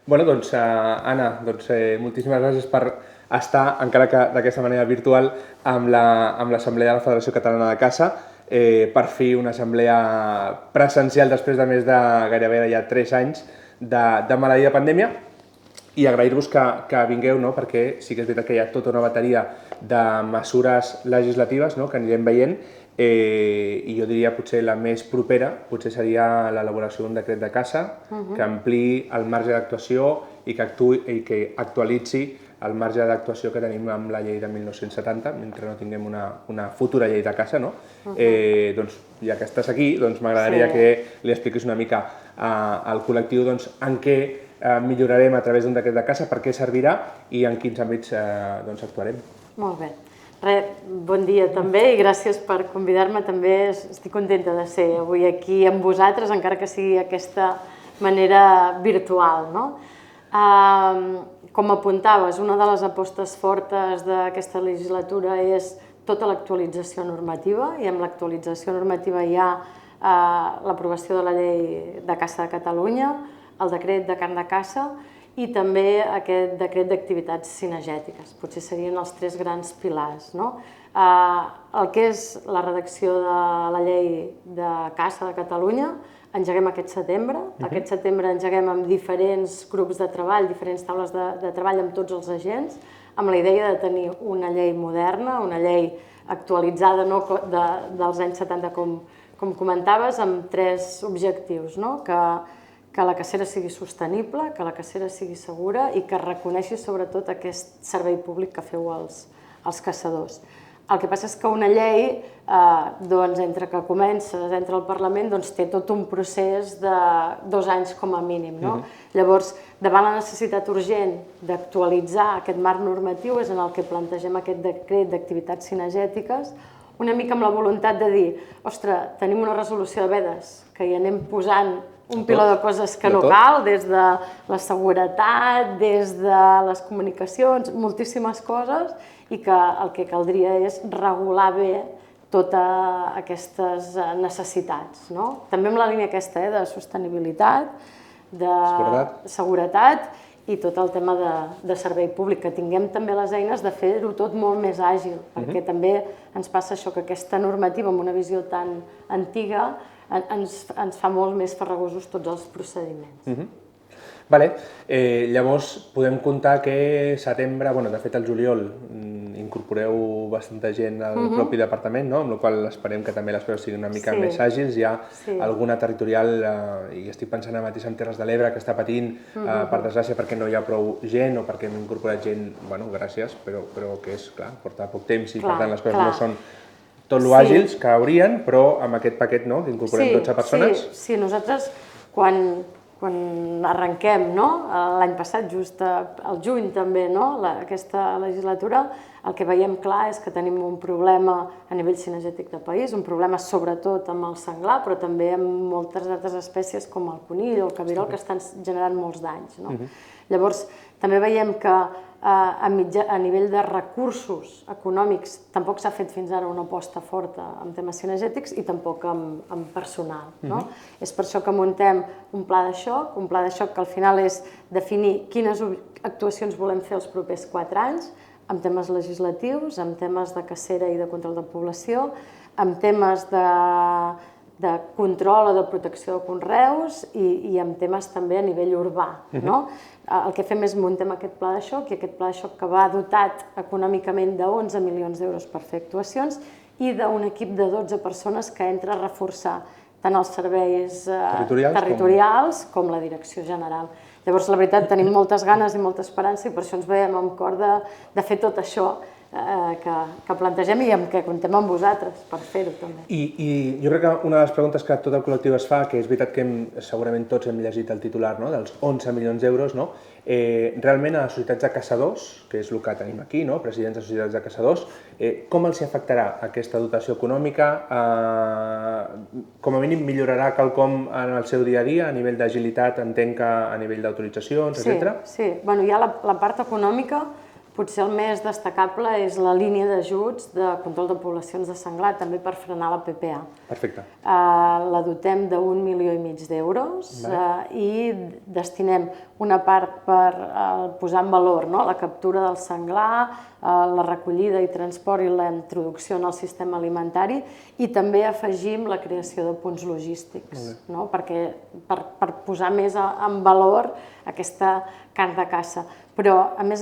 Bueno, doncs, Anna, moltíssimes gràcies per estar, encara que d'aquesta manera virtual, amb l'Assemblea de la Federació Catalana de Caça, per fi una assemblea presencial després de més de gairebé ja 3 anys de maleïda pandèmia, i agrair-vos que vingueu, no? Perquè sí que és veritat que hi ha tota una bateria de mesures legislatives, no? Que anirem veient, i jo diria potser la més propera potser seria l'elaboració d'un decret de caça que ampliï el marge d'actuació i que actualitzi el marge d'actuació que tenim amb la llei de 1970, mentre no tinguem una futura llei de caça, no? Doncs, ja que estàs aquí, m'agradaria que li expliquis una mica al col·lectiu en què millorarem a través d'un decret de caça, per què servirà i en quins àmbits actuarem. Molt bé. Bon dia també i gràcies per convidar-me. També estic contenta de ser avui aquí amb vosaltres, encara que sigui d'aquesta manera virtual. Com apuntaves, una de les apostes fortes d'aquesta legislatura és tota l'actualització normativa, i amb l'actualització normativa hi ha l'aprovació de la llei de caça de Catalunya, el decret de carn de caça i també aquest decret d'activitats cinegètiques. Potser serien els 3 grans pilars. El que és la redacció de la llei de caça de Catalunya engeguem aquest setembre. Aquest setembre engeguem amb diferents grups de treball, diferents taules de treball amb tots els agents, amb la idea de tenir una llei moderna, una llei actualitzada dels anys 70, com comentaves, amb 3 objectius. Que la cacera sigui sostenible, que la cacera sigui segura i que reconeixi sobretot aquest servei públic que feu els caçadors. El que passa és que una llei, entre que comences, entra al Parlament, té tot un procés de 2 anys com a mínim. Llavors, davant la necessitat urgent d'actualitzar aquest marc normatiu és en el que plantegem aquest decret d'activitats cinegètiques, una mica amb la voluntat de dir, ostres, tenim una resolució de vedes que hi anem posant un piló de coses que no cal, des de la seguretat, des de les comunicacions, moltíssimes coses, i que el que caldria és regular bé totes aquestes necessitats. També amb la línia aquesta de sostenibilitat, de seguretat i tot el tema de servei públic, que tinguem també les eines de fer-ho tot molt més àgil, perquè també ens passa això, que aquesta normativa amb una visió tan antiga ens fa molt més farragosos tots els procediments. Llavors podem comptar que setembre, de fet al juliol incorporeu bastanta gent al propi departament, amb la qual cosa esperem que també les coses siguin una mica més àgils. Hi ha alguna territorial, i estic pensant ara mateix en Terres de l'Ebre, que està patint, per desgràcia, perquè no hi ha prou gent o perquè hem incorporat gent, gràcies, però que és, clar, porta poc temps i per tant les coses no són tot lo àgils que haurien, però amb aquest paquet que incorporem 12 persones. Sí, nosaltres quan arrenquem l'any passat, just al juny també, aquesta legislatura, el que veiem clar és que tenim un problema a nivell cinegètic de país, un problema sobretot amb el senglar, però també amb moltes altres espècies com el conill o el cabirol, que estan generant molts danys. Llavors, també veiem que a nivell de recursos econòmics tampoc s'ha fet fins ara una aposta forta en temes cinegètics i tampoc en personal. És per això que muntem un pla de xoc que al final és definir quines actuacions volem fer els propers 4 anys, amb temes legislatius, amb temes de cacera i de control de població, amb temes de control o de protecció de conreus i amb temes també a nivell urbà. El que fem és muntem aquest pla de xoc, i aquest pla de xoc que va dotat econòmicament d'11 milions d'euros per fer actuacions i d'un equip de 12 persones que entra a reforçar tant els serveis territorials com la direcció general. Llavors, la veritat, tenim moltes ganes i molta esperança i per això ens veiem amb cor de fer tot això que plantegem i amb què comptem amb vosaltres per fer-ho també. I jo crec que una de les preguntes que tot el col·lectiu es fa, que és veritat que segurament tots hem llegit el titular dels 11 milions d'euros, realment a les societats de caçadors, que és el que tenim aquí, presidents de societats de caçadors, com els afectarà aquesta dotació econòmica? Com a mínim millorarà quelcom en el seu dia a dia, a nivell d'agilitat, entenc que a nivell d'autoritzacions, etc.? Sí, hi ha la part econòmica, Potser el més destacable és la línia d'ajuts de control de poblacions de senglar, també per frenar la PPA. Perfecte. La dotem d'1,5 milions d'euros i destinem una part per posar en valor la captura del senglar, la recollida i transport i la introducció en el sistema alimentari, i també afegim la creació de punts logístics, per posar més en valor aquesta carn de caça. Però, a més,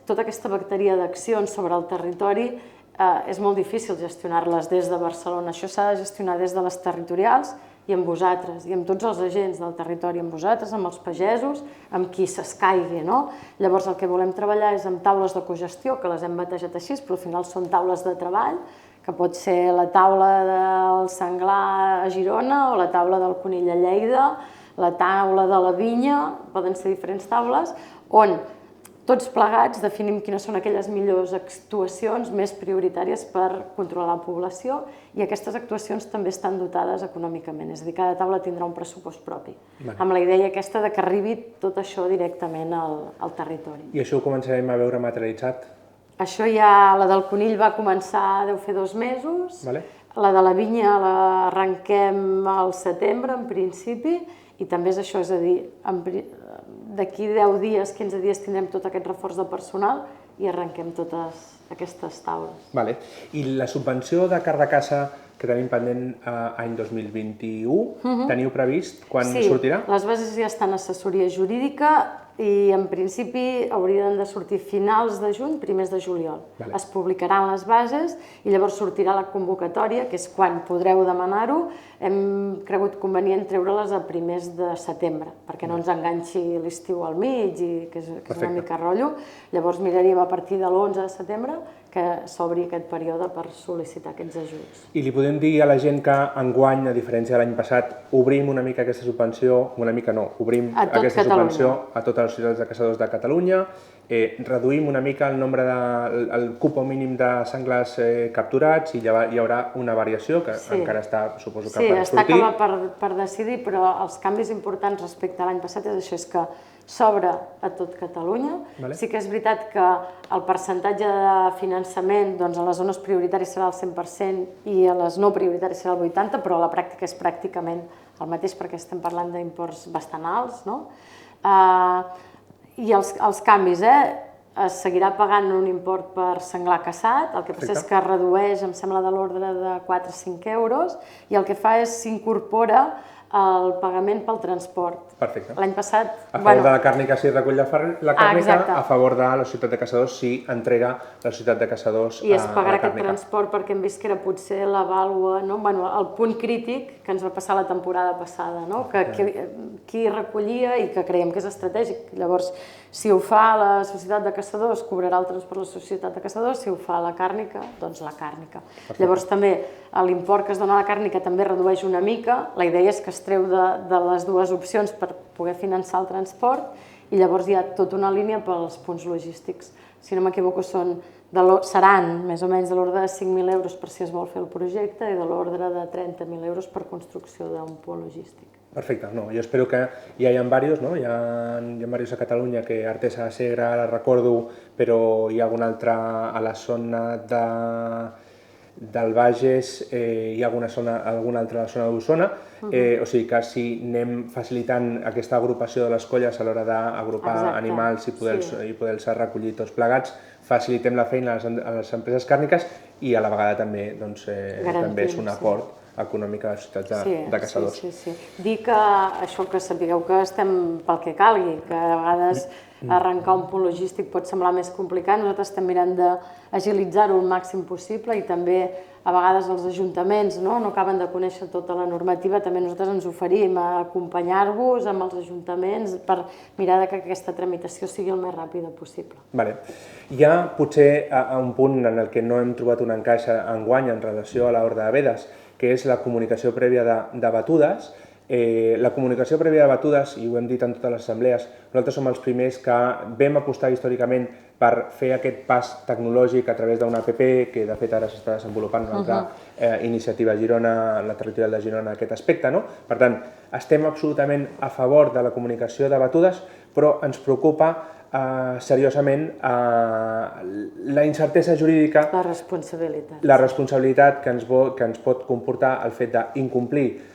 tota aquesta bateria d'accions sobre el territori és molt difícil gestionar-les des de Barcelona. Això s'ha de gestionar des de les territorials i amb vosaltres, i amb tots els agents del territori, amb vosaltres, amb els pagesos, amb qui s'escaigui. Llavors, el que volem treballar és amb taules de cogestió, que les hem batejat així, però al final són taules de treball, que pot ser la taula del senglar a Girona o la taula del conill a Lleida, la taula de la vinya, poden ser diferents taules, on tots plegats definim quines són aquelles millors actuacions més prioritàries per controlar la població, i aquestes actuacions també estan dotades econòmicament, és a dir, cada taula tindrà un pressupost propi, amb la idea aquesta de que arribi tot això directament al territori. I això ho començarem a veure materialitzat? Això ja, la del conill va començar, deu fer 2 mesos, la de la vinya l'arrenquem al setembre, en principi, i també és això, és a dir, d'aquí 10 dies, 15 dies tindrem tot aquest reforç de personal i arrenquem totes aquestes taules. I la subvenció de carn de caça que tenim pendent any 2021, teniu previst quan sortirà? Sí, les bases ja estan a assessoria jurídica i en principi haurien de sortir finals de juny, primers de juliol. Es publicaran les bases i llavors sortirà la convocatòria, que és quan podreu demanar-ho. Hem cregut convenient treure-les a primers de setembre, perquè no ens enganxi l'estiu al mig, que és una mica rotllo. Llavors miraríem a partir de l'11 de setembre que s'obri aquest període per sol·licitar aquests ajuts. I li podem dir a la gent que enguany, a diferència de l'any passat, obrim una mica aquesta subvenció, una mica no, obrim aquesta subvenció a totes les societats de caçadors de Catalunya, reduïm una mica el nombre el cupo mínim de senglars capturats i hi haurà una variació que encara està, suposo que per sortir. Sí, està acabat per decidir, però els canvis importants respecte a l'any passat és això, és que s'obre a tot Catalunya. Sí que és veritat que el percentatge de finançament a les zones prioritàries serà el 100% i a les no prioritàries serà el 80%, però a la pràctica és pràcticament el mateix perquè estem parlant d'imports bastant alts. I els canvis, es seguirà pagant un import per senglar caçat, el que passa és que redueix, em sembla, de l'ordre de 4 o 5 euros, i el que fa és s'incorpora el pagament pel transport. Perfecte. L'any passat... A favor de la càrnica si recull la càrnica, a favor de la societat de caçadors si entrega la societat de caçadors a la càrnica. I es pagarà aquest transport perquè hem vist que era potser la vàlua, el punt crític que ens va passar la temporada passada, que qui recollia i que creiem que és estratègic. Llavors, si ho fa la societat de caçadors, cobrarà el transport la societat de caçadors, si ho fa la càrnica, doncs la càrnica. Llavors també l'import que es dona a la càrnica també redueix una mica, la idea és que es treu de les dues opcions per poder finançar el transport i llavors hi ha tota una línia pels punts logístics. Si no m'equivoco seran més o menys de l'ordre de 5.000 euros per si es vol fer el projecte i de l'ordre de 30.000 euros per construcció d'un punt logístic. Perfecte, jo espero que ja hi ha diversos, hi ha diversos a Catalunya, que Artesa de Segre, ara recordo, però hi ha algun altre a la zona del Bages, hi ha alguna altra a la zona d'Osona, o sigui que si anem facilitant aquesta agrupació de les colles a l'hora d'agrupar animals i poder-los recollir tots plegats, facilitem la feina a les empreses càrniques i a la vegada també és un aport econòmic a les ciutats de caçadors. Sí. Dir que això, que sapigueu que estem pel que calgui, que a vegades arrencar un punt logístic pot semblar més complicat, nosaltres estem mirant d'agilitzar-ho el màxim possible i també a vegades els ajuntaments no acaben de conèixer tota la normativa, també nosaltres ens oferim a acompanyar-vos amb els ajuntaments per mirar que aquesta tramitació sigui el més ràpida possible. Hi ha potser un punt en el que no hem trobat un encaix enguany en relació a l'Horda de Vedes, que és la comunicació prèvia de batudes. La comunicació prèvia de batudes, i ho hem dit en totes les assemblees, nosaltres som els primers que vam apostar històricament per fer aquest pas tecnològic a través d'una app, que de fet ara s'està desenvolupant una altra iniciativa a Girona, la territorial de Girona, en aquest aspecte. Per tant, estem absolutament a favor de la comunicació de batudes, però ens preocupa seriosament la incertesa jurídica, la responsabilitat que ens pot comportar el fet d'incomplir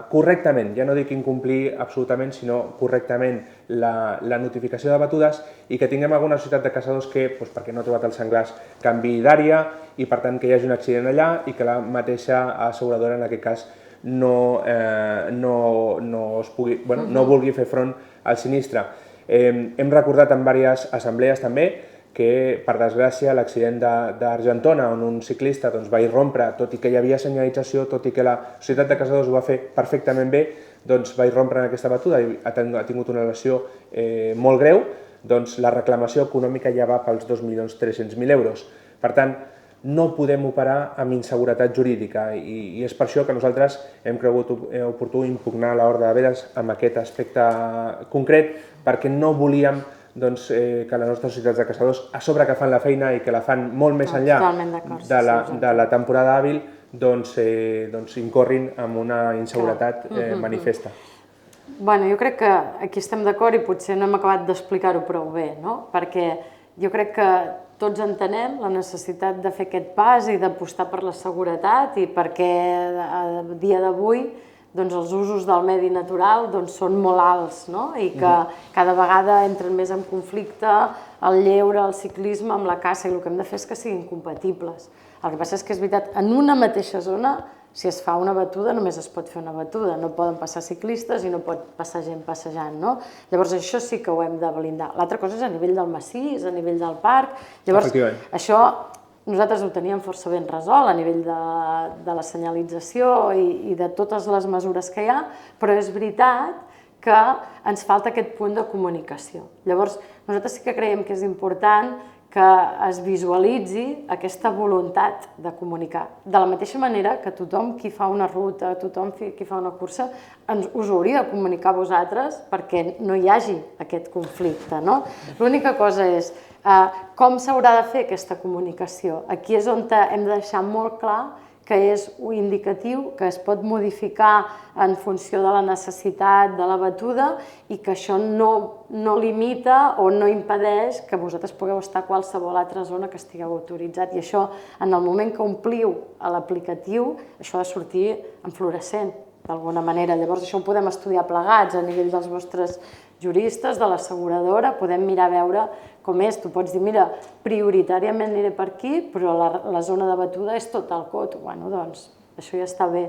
correctament, ja no dic incomplir absolutament, sinó correctament la notificació de batudes, i que tinguem alguna societat de caçadors que, perquè no ha trobat els senglars, canviï d'àrea i per tant que hi hagi un accident allà i que la mateixa asseguradora en aquest cas no vulgui fer front al sinistre. Hem recordat en diverses assemblees també que, per desgràcia, l'accident d'Argentona, on un ciclista va irrompre, tot i que hi havia senyalització, tot i que la societat de caçadors ho va fer perfectament bé, va irrompre en aquesta batuda i ha tingut una lesió molt greu, la reclamació econòmica ja va pels 2.300.000 euros. Per tant, no podem operar amb inseguretat jurídica i és per això que nosaltres hem cregut oportú impugnar l'ordre de vedes amb aquest aspecte concret, perquè no volíem que les nostres societats de caçadors, a sobre que fan la feina i que la fan molt més enllà de la temporada hàbil, incorrin en una inseguretat manifesta. Jo crec que aquí estem d'acord i potser no hem acabat d'explicar-ho prou bé, perquè jo crec que tots entenem la necessitat de fer aquest pas i d'apostar per la seguretat, i perquè a dia d'avui els usos del medi natural són molt alts i que cada vegada entren més en conflicte el lleure, el ciclisme amb la caça, i el que hem de fer és que siguin compatibles. El que passa és que és veritat, en una mateixa zona, si es fa una batuda, només es pot fer una batuda, no poden passar ciclistes i no pot passar gent passejant. Llavors això sí que ho hem de blindar. L'altra cosa és a nivell del massís, a nivell del parc. Llavors això nosaltres ho teníem força ben resolt a nivell de la senyalització i de totes les mesures que hi ha, però és veritat que ens falta aquest punt de comunicació. Llavors, nosaltres sí que creiem que és important que es visualitzi aquesta voluntat de comunicar. De la mateixa manera que tothom qui fa una ruta, tothom qui fa una cursa, us ho hauria de comunicar a vosaltres perquè no hi hagi aquest conflicte. L'única cosa és com s'haurà de fer aquesta comunicació. Aquí és on hem de deixar molt clar que és un indicatiu, que es pot modificar en funció de la necessitat de la batuda i que això no limita o no impedeix que vosaltres pugueu estar a qualsevol altra zona que estigueu autoritzat. I això, en el moment que ompliu a l'aplicatiu, això ha de sortir en fluorescent, d'alguna manera. Llavors això ho podem estudiar plegats a nivell dels vostres juristes, de l'asseguradora, podem mirar a veure com és. Tu pots dir, mira, prioritàriament aniré per aquí, però la zona de batuda és tot el coto. Bueno, doncs, això ja està bé.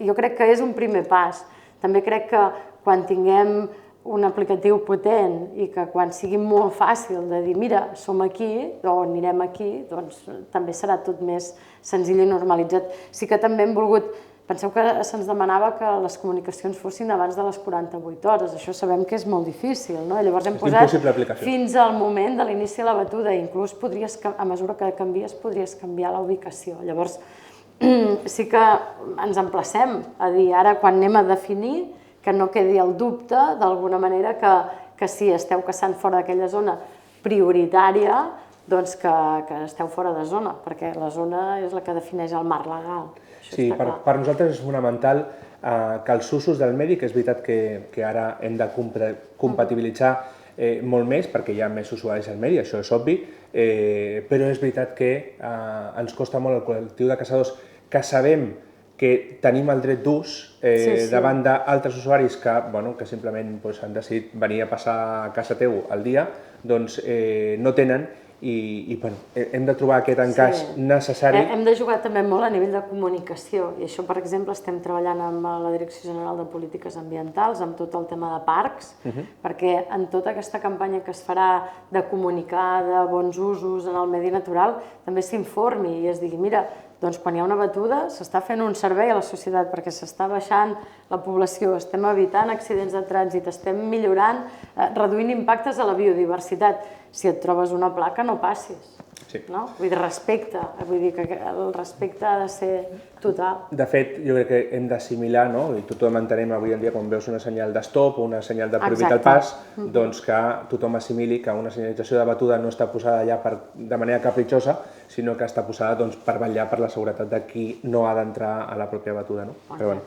Jo crec que és un primer pas. També crec que quan tinguem un aplicatiu potent i que quan sigui molt fàcil de dir, mira, som aquí o anirem aquí, doncs també serà tot més senzill i normalitzat. Sí que també hem volgut... Penseu que se'ns demanava que les comunicacions fossin abans de les 48 hores. Això sabem que és molt difícil, no? Llavors hem posat fins al moment de l'inici de la batuda. Inclús a mesura que canvies podries canviar la ubicació. Llavors sí que ens emplacem a dir ara quan anem a definir que no quedi el dubte d'alguna manera que si esteu caçant fora d'aquella zona prioritària doncs que esteu fora de zona, perquè la zona és la que defineix el marc legal. Sí, per nosaltres és fonamental que els usos del medi, que és veritat que ara hem de compatibilitzar molt més perquè hi ha més usuaris al medi, això és obvi, però és veritat que ens costa molt el col·lectiu de caçadors que sabem que tenim el dret d'ús davant d'altres usuaris que simplement han decidit venir a passar a casa teu al dia, doncs no tenen. I hem de trobar aquest encaix necessari. Hem de jugar també molt a nivell de comunicació i això, per exemple, estem treballant amb la Direcció General de Polítiques Ambientals amb tot el tema de parcs, perquè en tota aquesta campanya que es farà de comunicar de bons usos en el medi natural també s'informi i es digui, mira, doncs quan hi ha una batuda s'està fent un servei a la societat perquè s'està baixant la població, estem evitant accidents de trànsit, estem millorant, reduint impactes a la biodiversitat. Si et trobes una placa, no passis. no? Vull dir, respecte, vull dir que el respecte ha de ser total. De fet, jo crec que hem d'assimilar, no? I tothom entenem avui en dia quan veus una senyal d'estop o una senyal de prohibit el pas, doncs que tothom assimili que una senyalització de batuda no està posada allà de manera capritxosa, sinó que està posada per vetllar per la seguretat de qui no ha d'entrar a la pròpia batuda, no? Però bueno.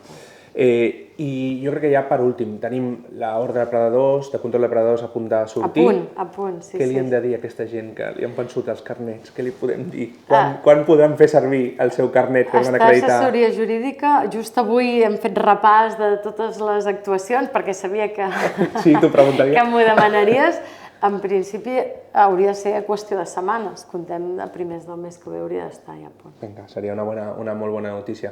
I jo crec que ja per últim tenim l'ordre de predadors, de control de predadors a punt de sortir. A punt, sí. Què li hem de dir a aquesta gent que li han vençut els carnets? Què li podem dir? Quan podran fer servir el seu carnet que van acreditar? Està assessoria jurídica. Just avui hem fet repàs de totes les actuacions perquè sabia que sí, t'ho preguntaria. Que m'ho demanaries. En principi hauria de ser qüestió de setmanes. Contem a primers del mes que ve hauria d'estar ja a punt. Vinga, seria una molt bona notícia.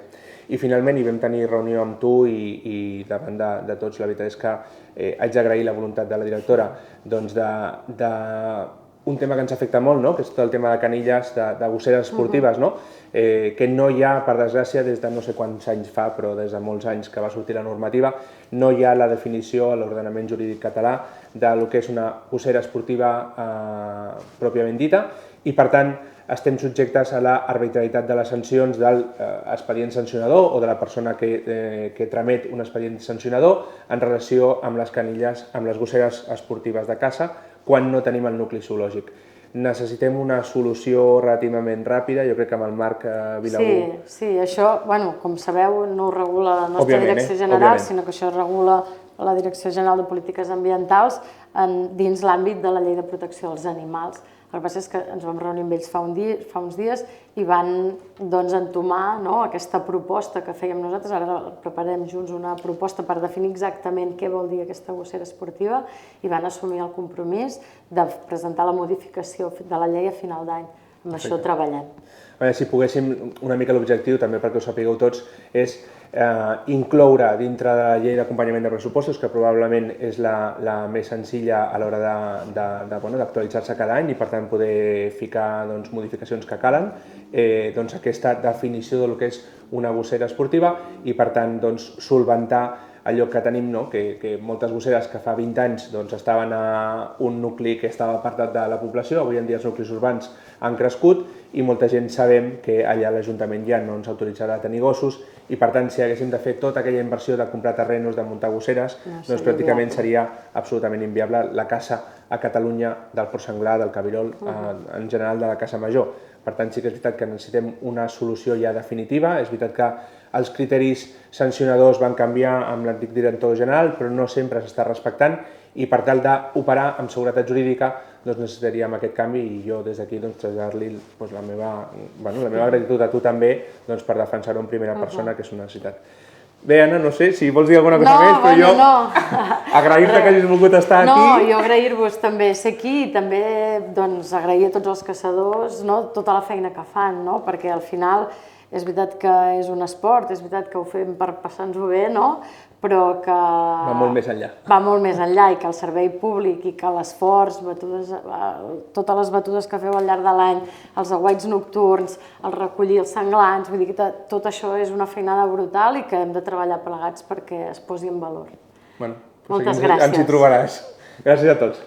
I finalment hi vam tenir reunió amb tu i davant de tots la veritat és que haig d'agrair la voluntat de la directora doncs un tema que ens afecta molt, no? Que és tot el tema de canilles, de gosseres esportives, no? Que no hi ha, per desgràcia, des de no sé quants anys fa, però des de molts anys que va sortir la normativa, no hi ha la definició a l'ordenament jurídic català del que és una gossera esportiva pròpiament dita i, per tant, estem subjectes a l'arbitrarietat de les sancions de l'expedient sancionador o de la persona que tramet un expedient sancionador en relació amb les canilles, amb les gosseres esportives de caça, quan no tenim el nucli zoològic. Necessitem una solució relativament ràpida, jo crec que amb el Marc Vilaú... Sí, això, com sabeu, no ho regula la nostra Direcció General, sinó que això regula la Direcció General de Polítiques Ambientals dins l'àmbit de la Llei de Protecció dels Animals. El que passa és que ens vam reunir amb ells fa uns dies i van entomar aquesta proposta que fèiem nosaltres. Ara preparem junts una proposta per definir exactament què vol dir aquesta gossera esportiva i van assumir el compromís de presentar la modificació de la llei a final d'any. Amb això treballem. Si poguéssim, una mica l'objectiu, també perquè ho sapigueu tots, és incloure dintre de la llei d'acompanyament de pressupostos, que probablement és la més senzilla a l'hora d'actualitzar-se cada any i per tant poder ficar modificacions que calen, aquesta definició del que és una gossera esportiva i per tant solventar allò que tenim, que moltes gosseres que fa 20 anys estaven a un nucli que estava apartat de la població, avui en dia els nuclis urbans han crescut i molta gent sabem que allà l'Ajuntament ja no ens autoritzarà a tenir gossos i per tant si haguéssim de fer tota aquella inversió de comprar terrenos, de muntar gosseres, doncs pràcticament seria absolutament inviable la caça a Catalunya del porc senglar, del cabirol, en general de la caça major. Per tant sí que és veritat que necessitem una solució ja definitiva, és veritat que els criteris sancionadors van canviar amb l'antic director general, però no sempre s'està respectant i per tal d'operar amb seguretat jurídica necessitaríem aquest canvi i jo des d'aquí traslladar-li la meva gratitud a tu també per defensar-ho en primera persona, que és una necessitat. Bé, Anna, no sé si vols dir alguna cosa més, però jo agrair-te que hagis volgut estar aquí. No, jo agrair-vos també ser aquí i també agrair a tots els caçadors tota la feina que fan, perquè al final és veritat que és un esport, és veritat que ho fem per passar-nos-ho bé, però que... Va molt més enllà. Va molt més enllà i que el servei públic i que l'esforç, totes les batudes que feu al llarg de l'any, els aguaits nocturns, el recollir els senglants, vull dir que tot això és una feinada brutal i que hem de treballar plegats perquè es posi en valor. Moltes gràcies. Ens hi trobaràs. Gràcies a tots.